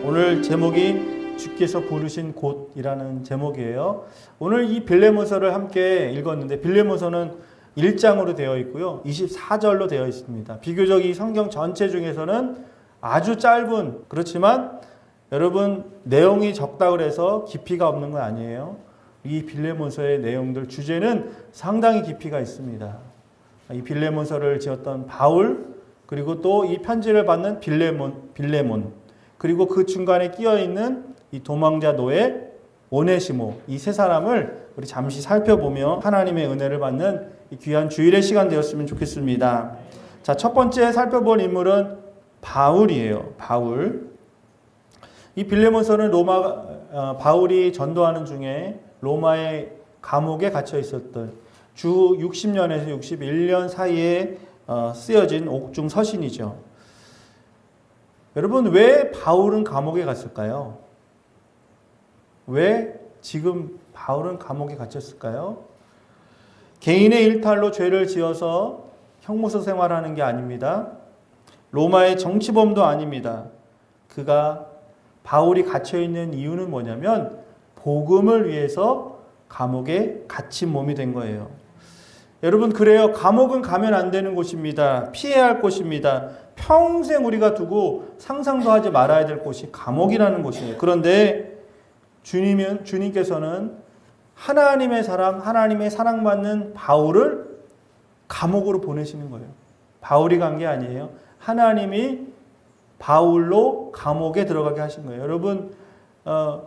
오늘 제목이 주께서 부르신 곳이라는 제목이에요. 오늘 이 빌레몬서를 함께 읽었는데 빌레몬서는 1장으로 되어 있고요. 24절로 되어 있습니다. 비교적 이 성경 전체 중에서는 아주 짧은, 그렇지만 여러분 내용이 적다 그래서 깊이가 없는 건 아니에요. 이 빌레몬서의 내용들 주제는 상당히 깊이가 있습니다. 이 빌레몬서를 지었던 바울, 그리고 또 이 편지를 받는 빌레몬, 그리고 그 중간에 끼어 있는 이 도망자 노예 오네시모, 이 세 사람을 우리 잠시 살펴보며 하나님의 은혜를 받는 이 귀한 주일의 시간 되었으면 좋겠습니다. 자, 첫 번째 살펴볼 인물은 바울이에요. 바울. 이 빌레몬서는 바울이 전도하는 중에 로마의 감옥에 갇혀 있었던 주 60년에서 61년 사이에 쓰여진 옥중 서신이죠. 여러분, 왜 바울은 감옥에 갔을까요? 왜 지금 바울은 감옥에 갇혔을까요? 개인의 일탈로 죄를 지어서 형무소 생활하는 게 아닙니다. 로마의 정치범도 아닙니다. 바울이 갇혀있는 이유는 뭐냐면 복음을 위해서 감옥에 갇힌 몸이 된 거예요. 여러분, 그래요. 감옥은 가면 안 되는 곳입니다. 피해야 할 곳입니다. 평생 우리가 두고 상상도 하지 말아야 될 곳이 감옥이라는 곳이에요. 그런데 주님께서는 하나님의 사람, 하나님의 사랑받는 바울을 감옥으로 보내시는 거예요. 바울이 간 게 아니에요. 하나님이 바울로 감옥에 들어가게 하신 거예요. 여러분,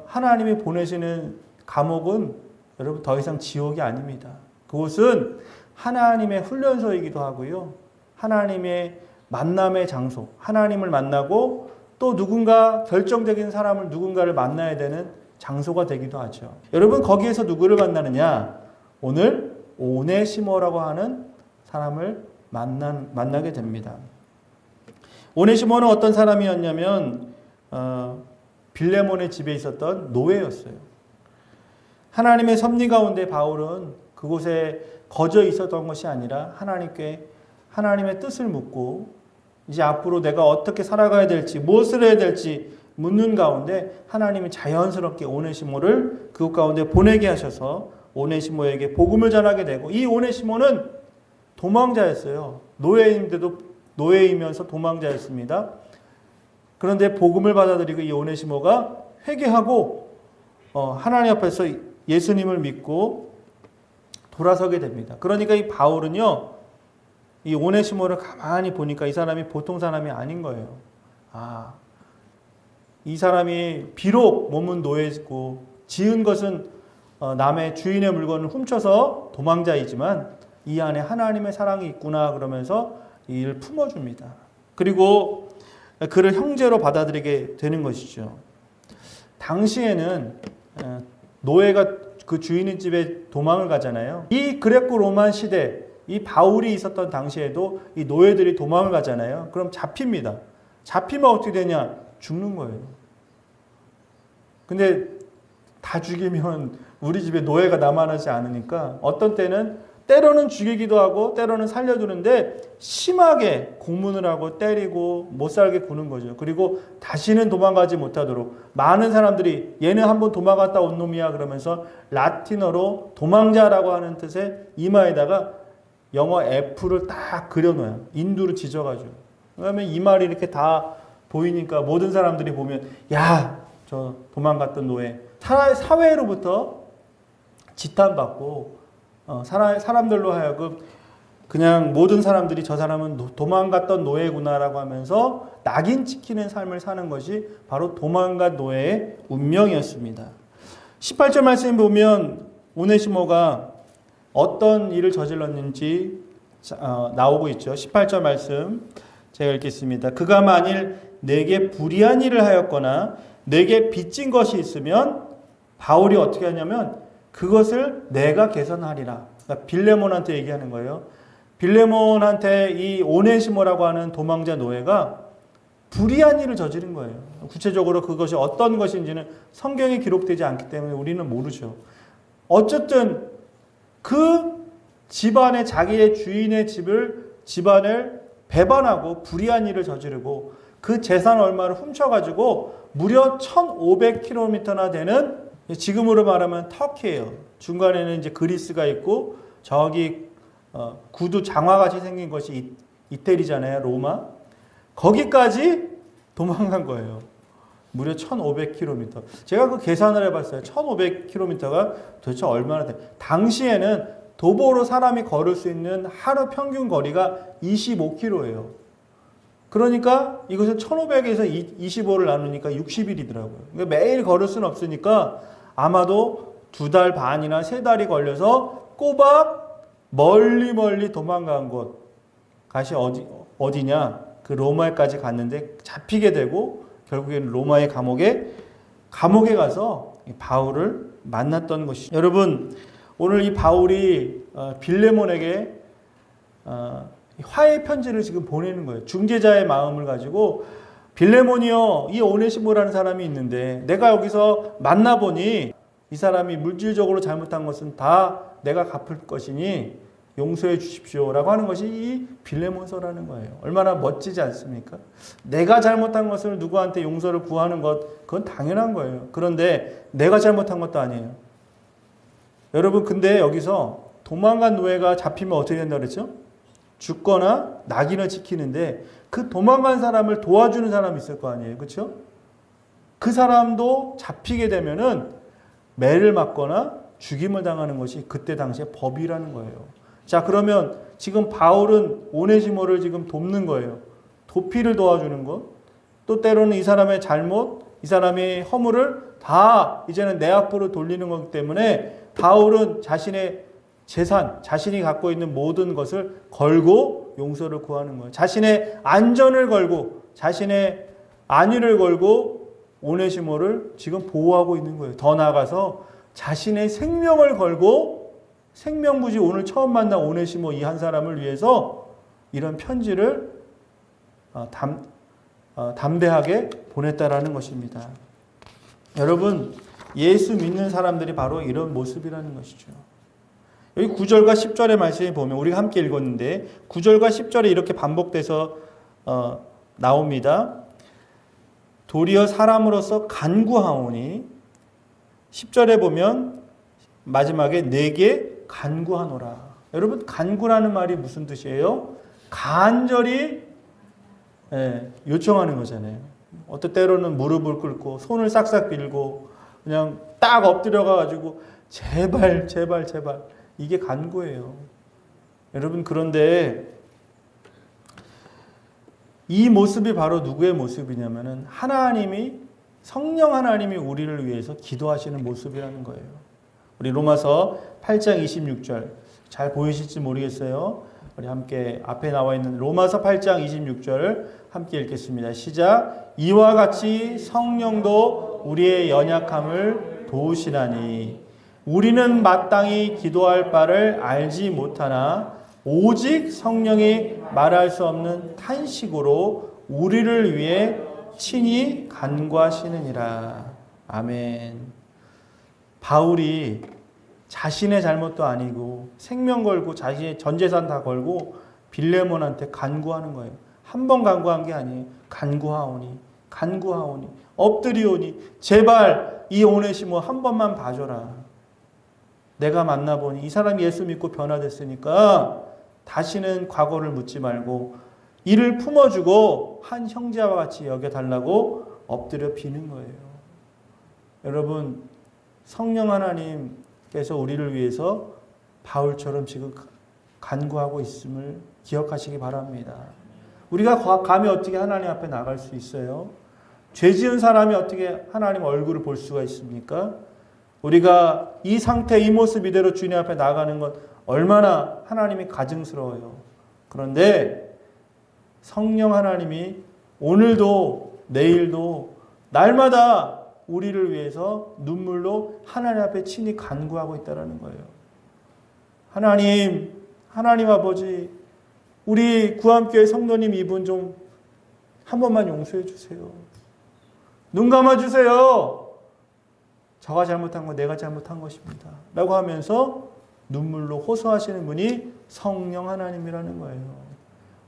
하나님이 보내시는 감옥은 여러분 더 이상 지옥이 아닙니다. 그곳은 하나님의 훈련소이기도 하고요. 하나님의 만남의 장소, 하나님을 만나고 또 결정적인 사람을 누군가를 만나야 되는 장소가 되기도 하죠. 여러분, 거기에서 누구를 만나느냐? 오늘 오네시모라고 하는 사람을 만나게 됩니다. 오네시모는 어떤 사람이었냐면 빌레몬의 집에 있었던 노예였어요. 하나님의 섭리 가운데 바울은 그곳에 거저 있었던 것이 아니라 하나님의 뜻을 묻고 이제 앞으로 내가 어떻게 살아가야 될지, 무엇을 해야 될지 묻는 가운데 하나님이 자연스럽게 오네시모를 그곳 가운데 보내게 하셔서 오네시모에게 복음을 전하게 되고, 이 오네시모는 도망자였어요. 노예이면서 도망자였습니다. 그런데 복음을 받아들이고 이 오네시모가 회개하고 하나님 앞에서 예수님을 믿고 돌아서게 됩니다. 그러니까 이 바울은요, 이 오네시모를 가만히 보니까 이 사람이 보통 사람이 아닌 거예요. 이 사람이 비록 몸은 노예고 지은 것은 남의 주인의 물건을 훔쳐서 도망자이지만 이 안에 하나님의 사랑이 있구나 그러면서 이를 품어줍니다. 그리고 그를 형제로 받아들이게 되는 것이죠. 당시에는 노예가 그 주인의 집에 도망을 가잖아요. 이 그레코 로만 시대, 이 바울이 있었던 당시에도 이 노예들이 도망을 가잖아요. 그럼 잡힙니다. 잡히면 어떻게 되냐? 죽는 거예요. 근데 다 죽이면 우리 집에 노예가 남아나지 않으니까 어떤 때로는 죽이기도 하고 때로는 살려두는데 심하게 고문을 하고 때리고 못 살게 구는 거죠. 그리고 다시는 도망가지 못하도록 많은 사람들이 얘는 한번 도망갔다 온 놈이야 그러면서 라틴어로 도망자라고 하는 뜻의 이마에다가 영어 F를 딱 그려놓아요. 인두를 지져가지고. 그러면 이 말이 이렇게 다 보이니까 모든 사람들이 보면 야, 저 도망갔던 노예. 사회로부터 지탄받고 사람들로 하여금 그냥 모든 사람들이 저 사람은 도망갔던 노예구나라고 하면서 낙인 찍히는 삶을 사는 것이 바로 도망간 노예의 운명이었습니다. 18절 말씀 보면 오네시모가 어떤 일을 저질렀는지 나오고 있죠. 18절 말씀 제가 읽겠습니다. 그가 만일 내게 불의한 일을 하였거나 내게 빚진 것이 있으면 바울이 어떻게 하냐면 그것을 내가 개선하리라. 그러니까 빌레몬한테 얘기하는 거예요. 빌레몬한테 이 오네시모라고 하는 도망자 노예가 불의한 일을 저지른 거예요. 구체적으로 그것이 어떤 것인지는 성경에 기록되지 않기 때문에 우리는 모르죠. 어쨌든 그 자기의 주인의 집안을 배반하고 불의한 일을 저지르고 그 재산 얼마를 훔쳐가지고 무려 1500km나 되는, 지금으로 말하면 터키예요. 중간에는 이제 그리스가 있고 저기 구두 장화같이 생긴 것이 이태리잖아요. 로마. 거기까지 도망간 거예요. 무려 1500km. 제가 그 계산을 해봤어요. 1500km가 도대체 얼마나 돼? 당시에는 도보로 사람이 걸을 수 있는 하루 평균 거리가 25km예요. 그러니까 이것을 1500에서 25를 나누니까 60일이더라고요. 그러니까 매일 걸을 수는 없으니까 아마도 2달 반이나 3달이 걸려서 꼬박 멀리 도망간 곳이 어디냐? 그 로마에까지 갔는데 잡히게 되고 결국에는 로마의 감옥에 가서 바울을 만났던 것이죠. 여러분, 오늘 이 바울이 빌레몬에게 화해 편지를 지금 보내는 거예요. 중재자의 마음을 가지고, 빌레몬이요, 이 오네시모라는 사람이 있는데 내가 여기서 만나보니 이 사람이 물질적으로 잘못한 것은 다 내가 갚을 것이니 용서해 주십시오라고 하는 것이 이 빌레몬서라는 거예요. 얼마나 멋지지 않습니까? 내가 잘못한 것을 누구한테 용서를 구하는 것, 그건 당연한 거예요. 그런데 내가 잘못한 것도 아니에요. 여러분, 근데 여기서 도망간 노예가 잡히면 어떻게 된다 그랬죠? 죽거나 낙인을 찍히는데 그 도망간 사람을 도와주는 사람이 있을 거 아니에요. 그렇죠? 그 사람도 잡히게 되면은 매를 맞거나 죽임을 당하는 것이 그때 당시에 법이라는 거예요. 자, 그러면 지금 바울은 오네시모를 지금 돕는 거예요. 도피를 도와주는 것. 또 때로는 이 사람의 잘못, 이 사람의 허물을 다 이제는 내 앞으로 돌리는 거기 때문에 바울은 자신의 재산, 자신이 갖고 있는 모든 것을 걸고 용서를 구하는 거예요. 자신의 안전을 걸고, 자신의 안위를 걸고 오네시모를 지금 보호하고 있는 거예요. 더 나아가서 자신의 생명을 걸고, 생명부지 오늘 처음 만난 오네시모 이 한 사람을 위해서 이런 편지를 담대하게 보냈다라는 것입니다. 여러분, 예수 믿는 사람들이 바로 이런 모습이라는 것이죠. 여기 9절과 10절의 말씀을 보면, 우리가 함께 읽었는데 9절과 10절에 이렇게 반복돼서 나옵니다. 도리어 사람으로서 간구하오니, 10절에 보면 마지막에 내게 간구하노라. 여러분, 간구라는 말이 무슨 뜻이에요? 간절히 요청하는 거잖아요. 어떤 때로는 무릎을 꿇고 손을 싹싹 빌고 그냥 딱 엎드려 가지고 제발 이게 간구예요. 여러분, 그런데 이 모습이 바로 누구의 모습이냐면은 성령 하나님이 우리를 위해서 기도하시는 모습이라는 거예요. 우리 로마서 8장 26절 잘 보이실지 모르겠어요. 우리 함께 앞에 나와 있는 로마서 8장 26절 함께 읽겠습니다. 시작. 이와 같이 성령도 우리의 연약함을 도우시나니 우리는 마땅히 기도할 바를 알지 못하나 오직 성령이 말할 수 없는 탄식으로 우리를 위해 친히 간구하시느니라. 아멘. 바울이 자신의 잘못도 아니고 생명 걸고 자신의 전 재산 다 걸고 빌레몬한테 간구하는 거예요. 한 번 간구한 게 아니에요. 간구하오니 엎드리오니 제발 이 오네시모 한 번만 봐줘라. 내가 만나보니 이 사람이 예수 믿고 변화됐으니까 다시는 과거를 묻지 말고 이를 품어주고 한 형제와 같이 여겨달라고 엎드려 비는 거예요. 여러분, 성령 하나님께서 우리를 위해서 바울처럼 지금 간구하고 있음을 기억하시기 바랍니다. 우리가 감히 어떻게 하나님 앞에 나갈 수 있어요? 죄 지은 사람이 어떻게 하나님 얼굴을 볼 수가 있습니까? 우리가 이 상태, 이 모습 이대로 주님 앞에 나가는 것 얼마나 하나님이 가증스러워요. 그런데 성령 하나님이 오늘도 내일도 날마다 우리를 위해서 눈물로 하나님 앞에 친히 간구하고 있다는 거예요. 하나님 아버지, 우리 구암교회 성도님 이분 좀 한 번만 용서해 주세요. 눈 감아 주세요. 저가 잘못한 건 내가 잘못한 것입니다. 라고 하면서 눈물로 호소하시는 분이 성령 하나님이라는 거예요.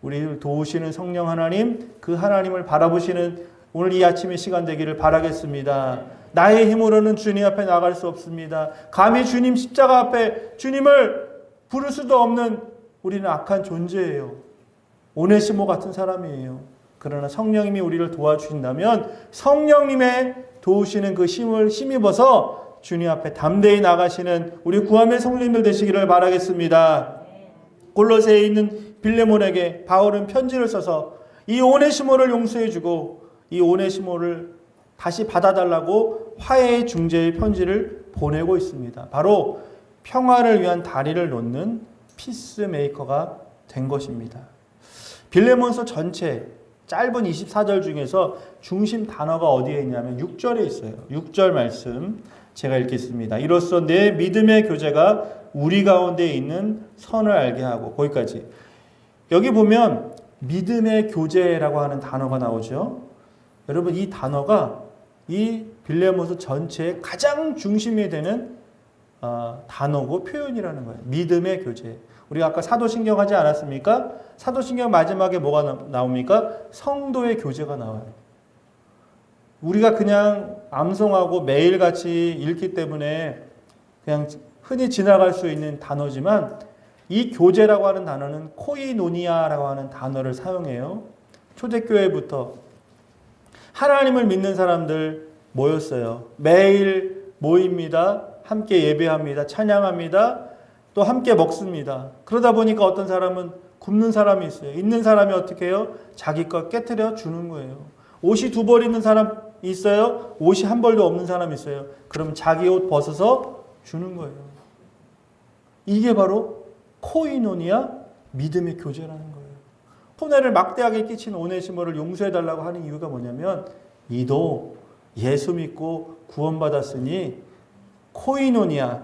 우리를 도우시는 성령 하나님, 그 하나님을 바라보시는 오늘 이 아침의 시간 되기를 바라겠습니다. 나의 힘으로는 주님 앞에 나갈 수 없습니다. 감히 주님 십자가 앞에 주님을 부를 수도 없는 우리는 악한 존재예요. 오네시모 같은 사람이에요. 그러나 성령님이 우리를 도와주신다면 성령님의 도우시는 그 힘을 힘입어서 주님 앞에 담대히 나가시는 우리 구함의 성도님들 되시기를 바라겠습니다. 골로새에 있는 빌레몬에게 바울은 편지를 써서 이 오네시모를 용서해주고 이 오네시모를 다시 받아달라고 화해의 중재의 편지를 보내고 있습니다. 바로 평화를 위한 다리를 놓는 피스메이커가 된 것입니다. 빌레몬서 전체 짧은 24절 중에서 중심 단어가 어디에 있냐면 6절에 있어요. 6절 말씀 제가 읽겠습니다. 이로써 내 믿음의 교제가 우리 가운데 있는 선을 알게 하고, 거기까지. 여기 보면 믿음의 교제라고 하는 단어가 나오죠. 여러분, 이 단어가 이 빌레몬서 전체의 가장 중심이 되는 단어고 표현이라는 거예요. 믿음의 교제. 우리가 아까 사도신경 하지 않았습니까? 사도신경 마지막에 뭐가 나옵니까? 성도의 교제가 나와요. 우리가 그냥 암송하고 매일같이 읽기 때문에 그냥 흔히 지나갈 수 있는 단어지만 이 교제라고 하는 단어는 코이노니아라고 하는 단어를 사용해요. 초대교회부터 하나님을 믿는 사람들 모였어요. 매일 모입니다. 함께 예배합니다. 찬양합니다. 또 함께 먹습니다. 그러다 보니까 어떤 사람은 굶는 사람이 있어요. 있는 사람이 어떻게 해요? 자기 것 깨트려 주는 거예요. 옷이 2벌 있는 사람 있어요. 옷이 1벌도 없는 사람이 있어요. 그럼 자기 옷 벗어서 주는 거예요. 이게 바로 코이노니아, 믿음의 교제라는 거예요. 손해를 막대하게 끼친 오네시모를 용서해달라고 하는 이유가 뭐냐면 이도 예수 믿고 구원받았으니 코이노니아,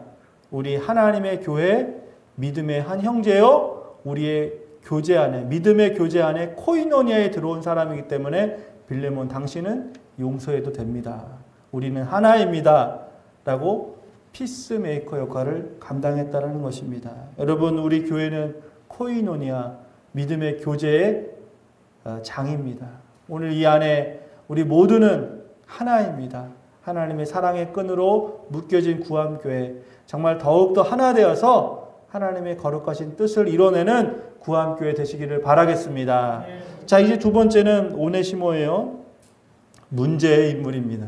우리 하나님의 교회 믿음의 한 형제요, 우리의 교제 안에, 믿음의 교제 안에 코이노니아에 들어온 사람이기 때문에 빌레몬 당신은 용서해도 됩니다. 우리는 하나입니다. 라고 피스메이커 역할을 감당했다는 것입니다. 여러분, 우리 교회는 코이노니아, 믿음의 교제의 장입니다. 오늘 이 안에 우리 모두는 하나입니다. 하나님의 사랑의 끈으로 묶여진 구함교회, 정말 더욱더 하나 되어서 하나님의 거룩하신 뜻을 이뤄내는 구함교회 되시기를 바라겠습니다. 자, 이제 두 번째는 오네시모예요. 문제의 인물입니다.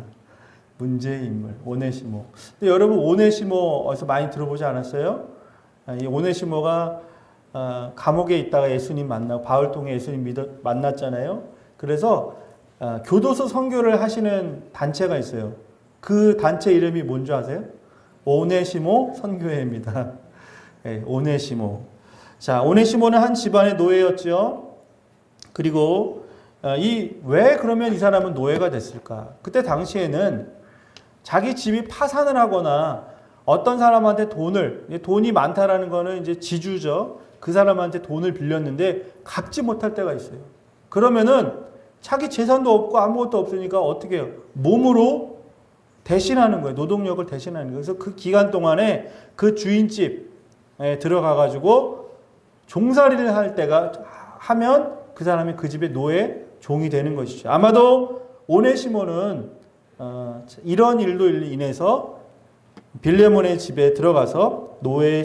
문제의 인물, 오네시모. 근데 여러분, 오네시모 어디서 많이 들어보지 않았어요? 이 오네시모가 감옥에 있다가 예수님 만나고 바울 통해 예수님 만났잖아요. 그래서 교도소 선교를 하시는 단체가 있어요. 그 단체 이름이 뭔지 아세요? 오네시모 선교회입니다. 네, 오네시모. 자, 오네시모는 한 집안의 노예였죠. 그리고 왜 그러면 이 사람은 노예가 됐을까? 그때 당시에는 자기 집이 파산을 하거나 어떤 사람한테 돈이 많다라는 거는 이제 지주죠. 그 사람한테 돈을 빌렸는데 갚지 못할 때가 있어요. 그러면은 자기 재산도 없고 아무것도 없으니까 어떻게 해요? 몸으로 대신하는 거예요. 노동력을 대신하는 거예요. 그래서 그 기간 동안에 그 주인집에 들어가가지고 종살이를 할 때가 하면 그 사람이 그 집의 노예, 종이 되는 것이죠. 아마도 오네시모는 이런 일로 인해서 빌레몬의 집에 들어가서 노예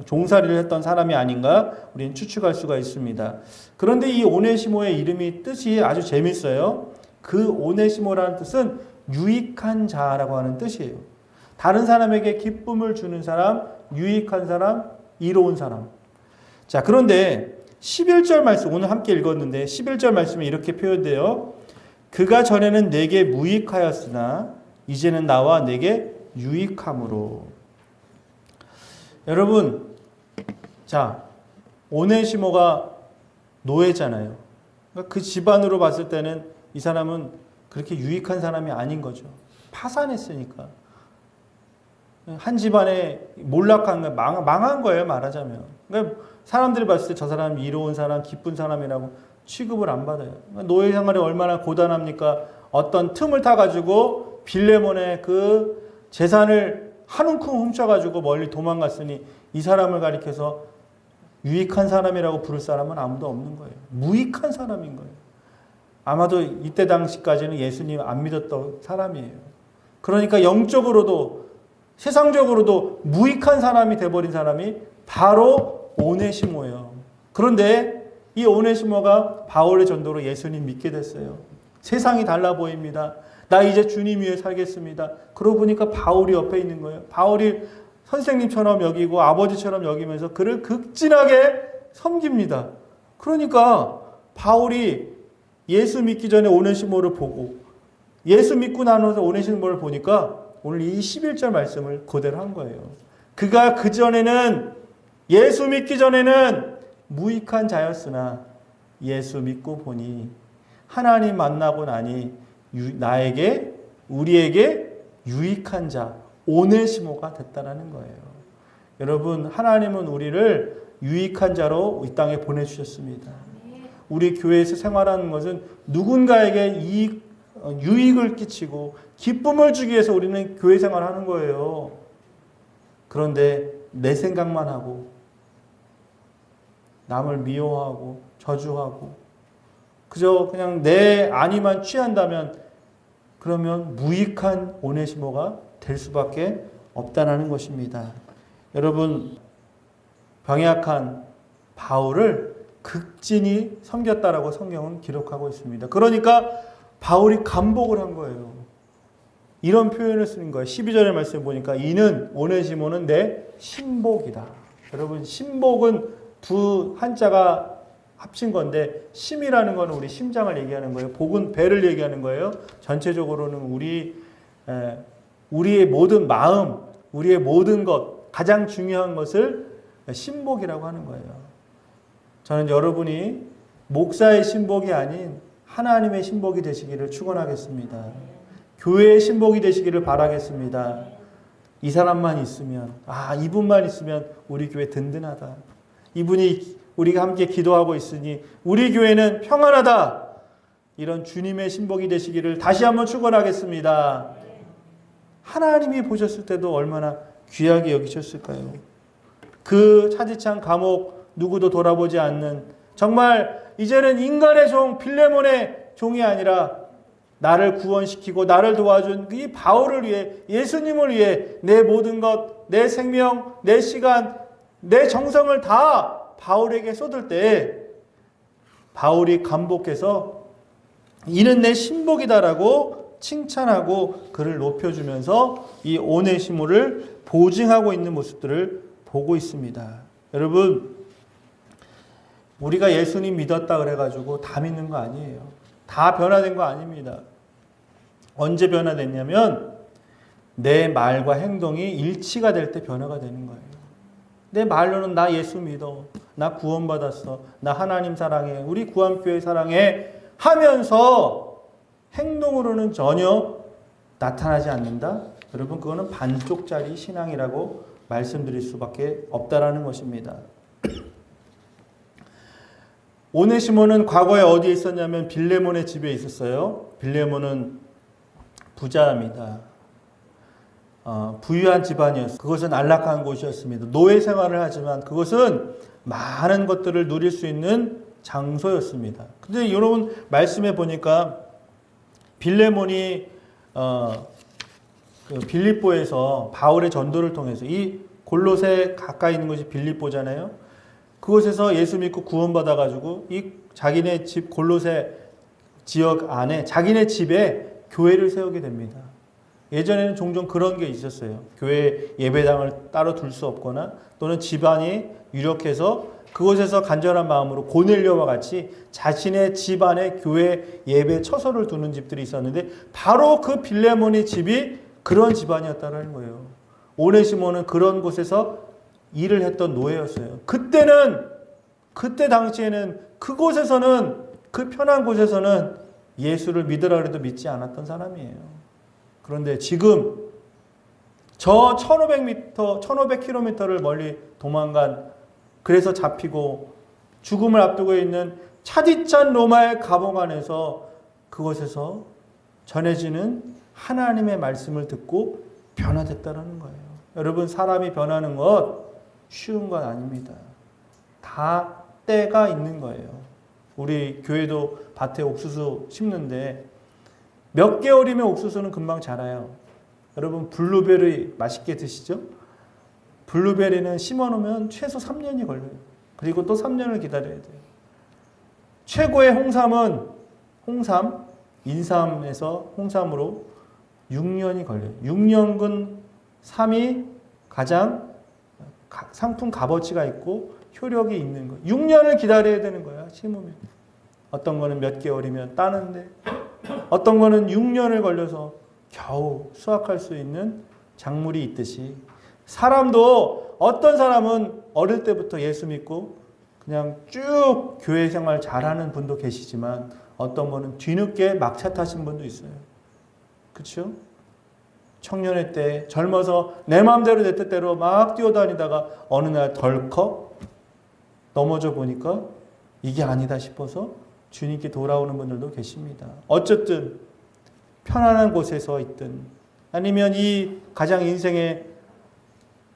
종살이를 했던 사람이 아닌가 우리는 추측할 수가 있습니다. 그런데 이 오네시모의 이름이 뜻이 아주 재밌어요. 그 오네시모라는 뜻은 유익한 자라고 하는 뜻이에요. 다른 사람에게 기쁨을 주는 사람, 유익한 사람, 이로운 사람. 자, 그런데 11절 말씀, 오늘 함께 읽었는데 11절 말씀에 이렇게 표현돼요. 그가 전에는 내게 무익하였으나 이제는 나와 내게 유익함으로. 여러분, 자, 오네시모가 노예잖아요. 그러니까 그 집안으로 봤을 때는 이 사람은 그렇게 유익한 사람이 아닌 거죠. 파산했으니까. 한 집안에 몰락한, 망한 거예요, 말하자면. 그러니까 사람들이 봤을 때 저 사람이 이로운 사람, 기쁜 사람이라고 취급을 안 받아요. 노예 생활이 얼마나 고단합니까? 어떤 틈을 타가지고 빌레몬의 그 재산을 한 움큼 훔쳐가지고 멀리 도망갔으니 이 사람을 가리켜서 유익한 사람이라고 부를 사람은 아무도 없는 거예요. 무익한 사람인 거예요. 아마도 이때 당시까지는 예수님 안 믿었던 사람이에요. 그러니까 영적으로도 세상적으로도 무익한 사람이 돼버린 사람이 바로 오네시모예요. 그런데 이 오네시모가 바울의 전도로 예수님 믿게 됐어요. 세상이 달라 보입니다. 나 이제 주님 위해 살겠습니다. 그러고 보니까 바울이 옆에 있는 거예요. 바울이 선생님처럼 여기고 아버지처럼 여기면서 그를 극진하게 섬깁니다. 그러니까 바울이 예수 믿기 전에 오네시모를 보고 예수 믿고 나서 오네시모를 보니까 오늘 이 11절 말씀을 그대로 한 거예요. 그가 그전에는 예수 믿기 전에는 무익한 자였으나 예수 믿고 보니 하나님 만나고 나니 나에게 우리에게 유익한 자 오네시모가 됐다라는 거예요. 여러분 하나님은 우리를 유익한 자로 이 땅에 보내주셨습니다. 우리 교회에서 생활하는 것은 누군가에게 유익을 끼치고 기쁨을 주기 위해서 우리는 교회 생활하는 거예요. 그런데 내 생각만 하고 남을 미워하고 저주하고 그저 그냥 내 안위만 취한다면 그러면 무익한 오네시모가 될 수밖에 없다는 것입니다. 여러분 병약한 바울을 극진히 섬겼다라고 성경은 기록하고 있습니다. 그러니까 바울이 감복을 한 거예요. 이런 표현을 쓰는 거예요. 12절의 말씀을 보니까 이는 오네시모는 내 신복이다. 여러분 신복은 두 한자가 합친 건데 심이라는 거는 우리 심장을 얘기하는 거예요. 복은 배를 얘기하는 거예요. 전체적으로는 우리의 모든 마음, 우리의 모든 것, 가장 중요한 것을 신복이라고 하는 거예요. 저는 여러분이 목사의 신복이 아닌 하나님의 신복이 되시기를 축원하겠습니다. 교회의 신복이 되시기를 바라겠습니다. 이 사람만 있으면, 이분만 있으면 우리 교회 든든하다. 이분이 우리가 함께 기도하고 있으니 우리 교회는 평안하다. 이런 주님의 신복이 되시기를 다시 한번 축원하겠습니다. 하나님이 보셨을 때도 얼마나 귀하게 여기셨을까요? 그 차디찬 감옥 누구도 돌아보지 않는 정말 이제는 인간의 종 빌레몬의 종이 아니라 나를 구원시키고 나를 도와준 이 바울을 위해 예수님을 위해 내 모든 것, 내 생명, 내 시간, 내 정성을 다 바울에게 쏟을 때 바울이 감복해서 이는 내 신복이다라고 칭찬하고 그를 높여주면서 이 오네시모를 보증하고 있는 모습들을 보고 있습니다. 여러분 우리가 예수님 믿었다 그래가지고 다 믿는 거 아니에요. 다 변화된 거 아닙니다. 언제 변화됐냐면 내 말과 행동이 일치가 될 때 변화가 되는 거예요. 내 말로는 나 예수 믿어. 나 구원받았어. 나 하나님 사랑해. 우리 구암교회 사랑해. 하면서 행동으로는 전혀 나타나지 않는다? 여러분 그거는 반쪽짜리 신앙이라고 말씀드릴 수밖에 없다라는 것입니다. 오네시모는 과거에 어디에 있었냐면 빌레몬의 집에 있었어요. 빌레몬은 부자입니다. 부유한 집안이었어요. 그것은 안락한 곳이었습니다. 노예 생활을 하지만 그것은 많은 것들을 누릴 수 있는 장소였습니다. 근데 여러분 말씀해 보니까 빌레몬이 빌립보에서 바울의 전도를 통해서 이 골로새 가까이 있는 것이 빌립보잖아요. 그곳에서 예수 믿고 구원받아가지고 이 자기네 집 골로새 지역 안에 자기네 집에 교회를 세우게 됩니다. 예전에는 종종 그런 게 있었어요. 교회 예배당을 따로 둘 수 없거나 또는 집안이 유력해서 그곳에서 간절한 마음으로 고넬료와 같이 자신의 집안에 교회 예배 처소를 두는 집들이 있었는데 바로 그 빌레몬의 집이 그런 집안이었다는 거예요. 오네시모는 그런 곳에서 일을 했던 노예였어요. 그때 당시에는 그곳에서는 그 편한 곳에서는 예수를 믿으라 그래도 믿지 않았던 사람이에요. 그런데 지금 저 1500km를 멀리 도망간 그래서 잡히고 죽음을 앞두고 있는 차디찬 로마의 감옥 안에서 그곳에서 전해지는 하나님의 말씀을 듣고 변화됐다는 거예요. 여러분 사람이 변하는 것 쉬운 건 아닙니다. 다 때가 있는 거예요. 우리 교회도 밭에 옥수수 심는데 몇 개월이면 옥수수는 금방 자라요. 여러분 블루베리 맛있게 드시죠? 블루베리는 심어놓으면 최소 3년이 걸려요. 그리고 또 3년을 기다려야 돼요. 최고의 홍삼은 홍삼, 인삼에서 홍삼으로 6년이 걸려요. 6년근 삼이 가장 상품 값어치가 있고 효력이 있는 거예요. 6년을 기다려야 되는 거야, 심으면. 어떤 거는 몇 개월이면 따는데 어떤 거는 6년을 걸려서 겨우 수확할 수 있는 작물이 있듯이 사람도 어떤 사람은 어릴 때부터 예수 믿고 그냥 쭉 교회 생활 잘하는 분도 계시지만 어떤 분은 뒤늦게 막차 타신 분도 있어요. 그렇죠? 청년의 때 젊어서 내 마음대로 내 뜻대로 막 뛰어다니다가 어느 날 덜컥 넘어져 보니까 이게 아니다 싶어서 주님께 돌아오는 분들도 계십니다. 어쨌든 편안한 곳에서 있든 아니면 이 가장 인생의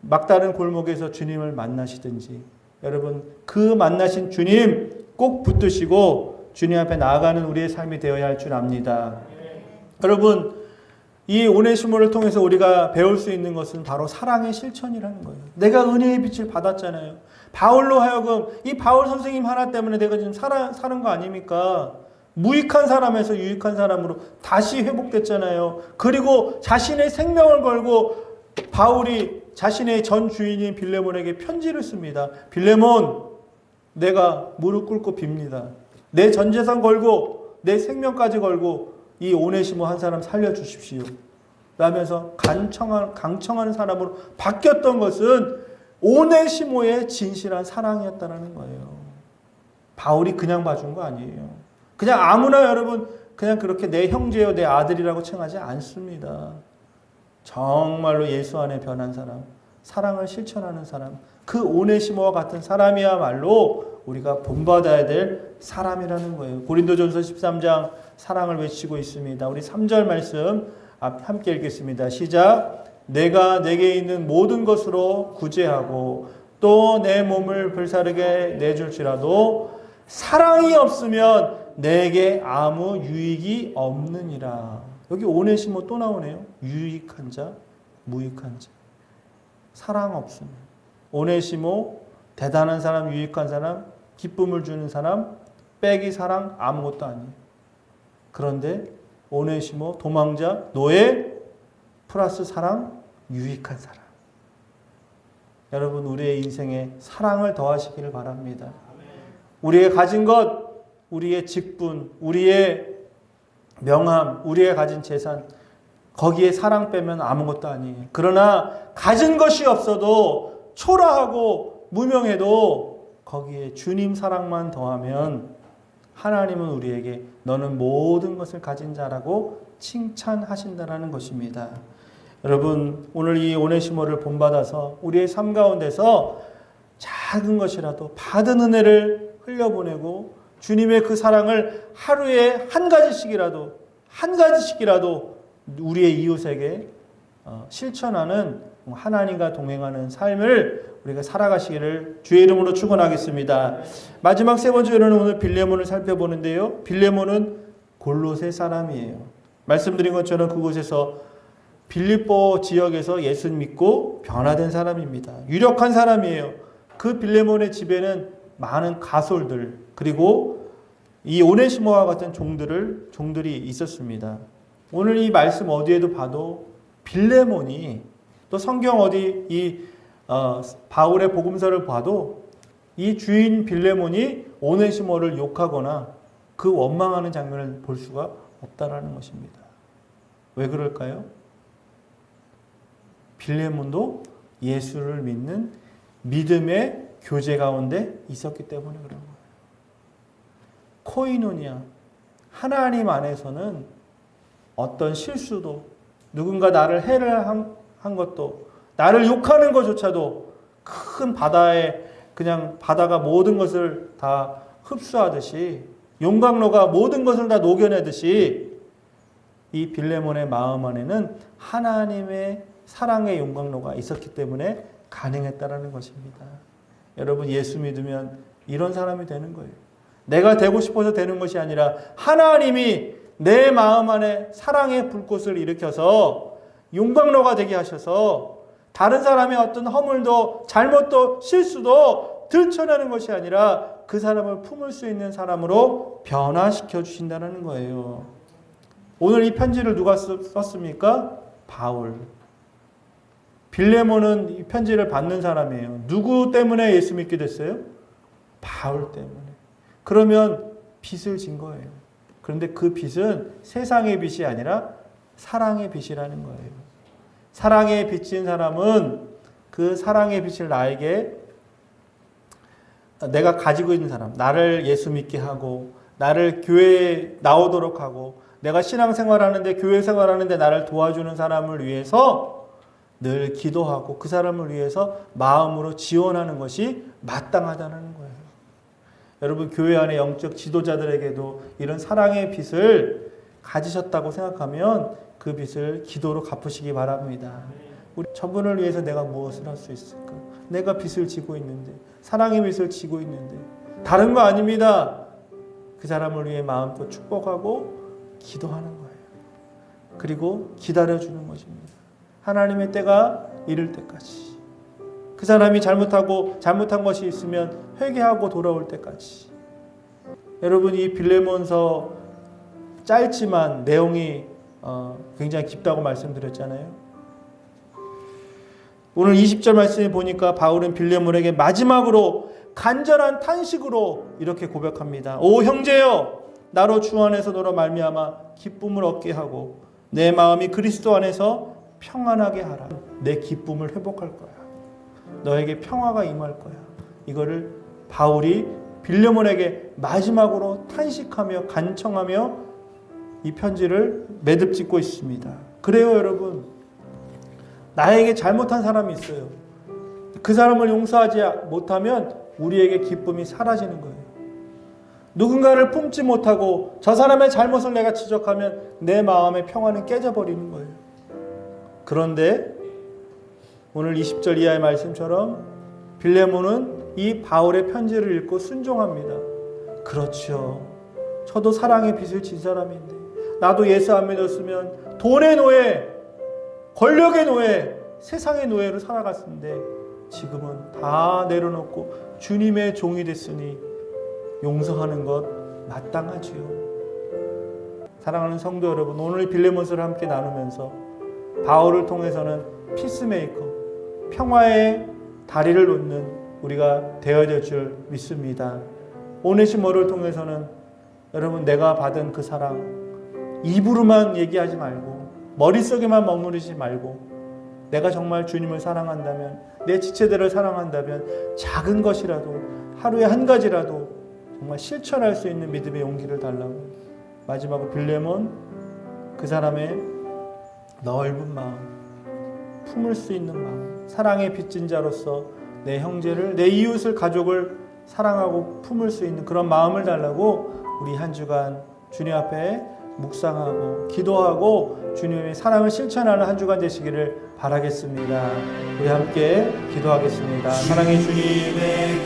막다른 골목에서 주님을 만나시든지 여러분 그 만나신 주님 꼭 붙드시고 주님 앞에 나아가는 우리의 삶이 되어야 할 줄 압니다. 여러분 이 오네시모를 통해서 우리가 배울 수 있는 것은 바로 사랑의 실천이라는 거예요. 내가 은혜의 빛을 받았잖아요. 바울로 하여금 이 바울 선생님 하나 때문에 내가 지금 사는 거 아닙니까? 무익한 사람에서 유익한 사람으로 다시 회복됐잖아요. 그리고 자신의 생명을 걸고 바울이 자신의 전 주인인 빌레몬에게 편지를 씁니다. 빌레몬, 내가 무릎 꿇고 빕니다. 내 전 재산 걸고 내 생명까지 걸고 이 오네시모 한 사람 살려주십시오. 라면서 강청하는 사람으로 바뀌었던 것은 오네시모의 진실한 사랑이었다는 거예요. 바울이 그냥 봐준 거 아니에요. 그냥 아무나 여러분 그냥 그렇게 내 형제요 내 아들이라고 칭하지 않습니다. 정말로 예수 안에 변한 사람, 사랑을 실천하는 사람, 그 오네시모와 같은 사람이야말로 우리가 본받아야 될 사람이라는 거예요. 고린도전서 13장 사랑을 외치고 있습니다. 우리 3절 말씀 함께 읽겠습니다. 시작. 내가 내게 있는 모든 것으로 구제하고 또 내 몸을 불사르게 내줄지라도 사랑이 없으면 내게 아무 유익이 없느니라. 여기 오네시모 또 나오네요. 유익한 자, 무익한 자. 사랑 없으면. 오네시모, 대단한 사람, 유익한 사람, 기쁨을 주는 사람, 빼기 사랑 아무것도 아니에요. 그런데 오네시모, 도망자, 노예, 플러스 사랑, 유익한 사람. 여러분 우리의 인생에 사랑을 더하시기를 바랍니다. 우리의 가진 것, 우리의 직분, 우리의 명함, 우리의 가진 재산, 거기에 사랑 빼면 아무것도 아니에요. 그러나 가진 것이 없어도 초라하고 무명해도 거기에 주님 사랑만 더하면 하나님은 우리에게 너는 모든 것을 가진 자라고 칭찬하신다는 것입니다. 여러분 오늘 이 오네시모를 본받아서 우리의 삶 가운데서 작은 것이라도 받은 은혜를 흘려보내고 주님의 그 사랑을 하루에 한 가지씩이라도 우리의 이웃에게 실천하는 하나님과 동행하는 삶을 우리가 살아가시기를 주의 이름으로 축원하겠습니다. 마지막 세 번째로는 오늘 빌레몬을 살펴보는데요. 빌레몬은 골로새 사람이에요. 말씀드린 것처럼 그곳에서 빌립보 지역에서 예수 믿고 변화된 사람입니다. 유력한 사람이에요. 그 빌레몬의 집에는 많은 가솔들 그리고 이 오네시모와 같은 종들이 있었습니다. 오늘 이 말씀 어디에도 봐도 빌레몬이 또 성경 어디 바울의 복음서를 봐도 이 주인 빌레몬이 오네시모를 욕하거나 그 원망하는 장면을 볼 수가 없다라는 것입니다. 왜 그럴까요? 빌레몬도 예수를 믿는 믿음의 교제 가운데 있었기 때문에 그런 거예요. 코이노니아, 하나님 안에서는 어떤 실수도 누군가 나를 해를 한 것도 나를 욕하는 것조차도 큰 바다에 그냥 바다가 모든 것을 다 흡수하듯이 용광로가 모든 것을 다 녹여내듯이 이 빌레몬의 마음 안에는 하나님의 사랑의 용광로가 있었기 때문에 가능했다라는 것입니다. 여러분 예수 믿으면 이런 사람이 되는 거예요. 내가 되고 싶어서 되는 것이 아니라 하나님이 내 마음 안에 사랑의 불꽃을 일으켜서 용광로가 되게 하셔서 다른 사람의 어떤 허물도 잘못도 실수도 들춰내는 것이 아니라 그 사람을 품을 수 있는 사람으로 변화시켜 주신다는 거예요. 오늘 이 편지를 누가 썼습니까? 바울. 빌레몬은 이 편지를 받는 사람이에요. 누구 때문에 예수 믿게 됐어요? 바울 때문에. 그러면 빚을 진 거예요. 그런데 그 빚은 세상의 빚이 아니라 사랑의 빚이라는 거예요. 사랑에 빚진 사람은 그 사랑의 빚을 나에게 내가 가지고 있는 사람, 나를 예수 믿게 하고 나를 교회에 나오도록 하고 내가 신앙생활하는데 교회 생활하는데 나를 도와주는 사람을 위해서 늘 기도하고 그 사람을 위해서 마음으로 지원하는 것이 마땅하다는 거예요. 여러분 교회 안에 영적 지도자들에게도 이런 사랑의 빚을 가지셨다고 생각하면 그 빚을 기도로 갚으시기 바랍니다. 우리 저분을 위해서 내가 무엇을 할 수 있을까? 내가 빚을 지고 있는데, 사랑의 빚을 지고 있는데 다른 거 아닙니다. 그 사람을 위해 마음껏 축복하고 기도하는 거예요. 그리고 기다려주는 것입니다. 하나님의 때가 이를 때까지. 그 사람이 잘못한 것이 있으면 회개하고 돌아올 때까지. 여러분 이 빌레몬서 짧지만 내용이 굉장히 깊다고 말씀드렸잖아요. 오늘 20절 말씀에 보니까 바울은 빌레몬에게 마지막으로 간절한 탄식으로 이렇게 고백합니다. 오 형제여, 나로 주 안에서 너로 말미암아 기쁨을 얻게 하고 내 마음이 그리스도 안에서 평안하게 하라. 내 기쁨을 회복할 거야. 너에게 평화가 임할 거야. 이거를 바울이 빌레몬에게 마지막으로 탄식하며 간청하며 이 편지를 매듭짓고 있습니다. 그래요 여러분. 나에게 잘못한 사람이 있어요. 그 사람을 용서하지 못하면 우리에게 기쁨이 사라지는 거예요. 누군가를 품지 못하고 저 사람의 잘못을 내가 지적하면 내 마음의 평화는 깨져버리는 거예요. 그런데 오늘 20절 이하의 말씀처럼 빌레몬은 이 바울의 편지를 읽고 순종합니다. 그렇죠. 저도 사랑의 빚을 진 사람인데 나도 예수 안 믿었으면 돈의 노예, 권력의 노예, 세상의 노예로 살아갔는데 지금은 다 내려놓고 주님의 종이 됐으니 용서하는 것 마땅하지요. 사랑하는 성도 여러분, 오늘 빌레몬서를 함께 나누면서 바울을 통해서는 피스메이커, 평화의 다리를 놓는 우리가 되어야 될 줄 믿습니다. 오네시모를 통해서는 여러분 내가 받은 그 사랑 입으로만 얘기하지 말고 머릿속에만 머무르지 말고 내가 정말 주님을 사랑한다면 내 지체들을 사랑한다면 작은 것이라도 하루에 한 가지라도 정말 실천할 수 있는 믿음의 용기를 달라고 마지막으로 빌레몬 그 사람의 넓은 마음 품을 수 있는 마음 사랑의 빚진 자로서 내 형제를 내 이웃을 가족을 사랑하고 품을 수 있는 그런 마음을 달라고 우리 한 주간 주님 앞에 묵상하고 기도하고 주님의 사랑을 실천하는 한 주간 되시기를 바라겠습니다. 우리 함께 기도하겠습니다. 사랑의 주님의